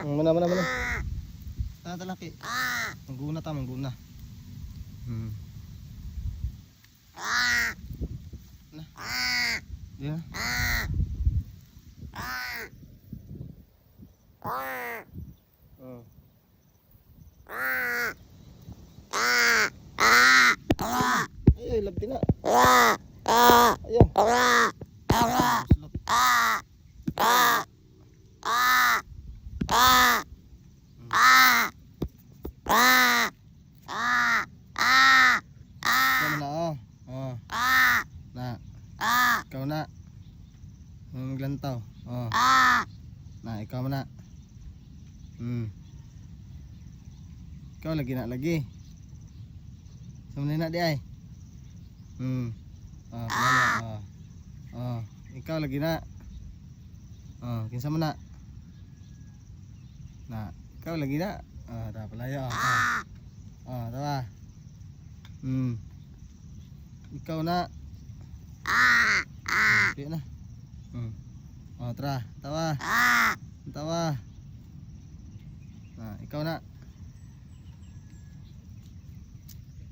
Mana. Talaki. Mangguna ta, mangguna. Nah. Ya. Ay, lagti na. Ayan. Ikaw na, oh. Oh. Na. Ikaw na. Maglantaw. Oh. Na, ikaw na. Ikaw lagi na lagi. Sumuli na di ay. Pala. Ikaw lagi na. Kinsa man na. Na, ikaw lagi na. Da palayo. Tawa. Ikaw na. Di na. Tara, tawa. Tawa. Nah, ikaw na.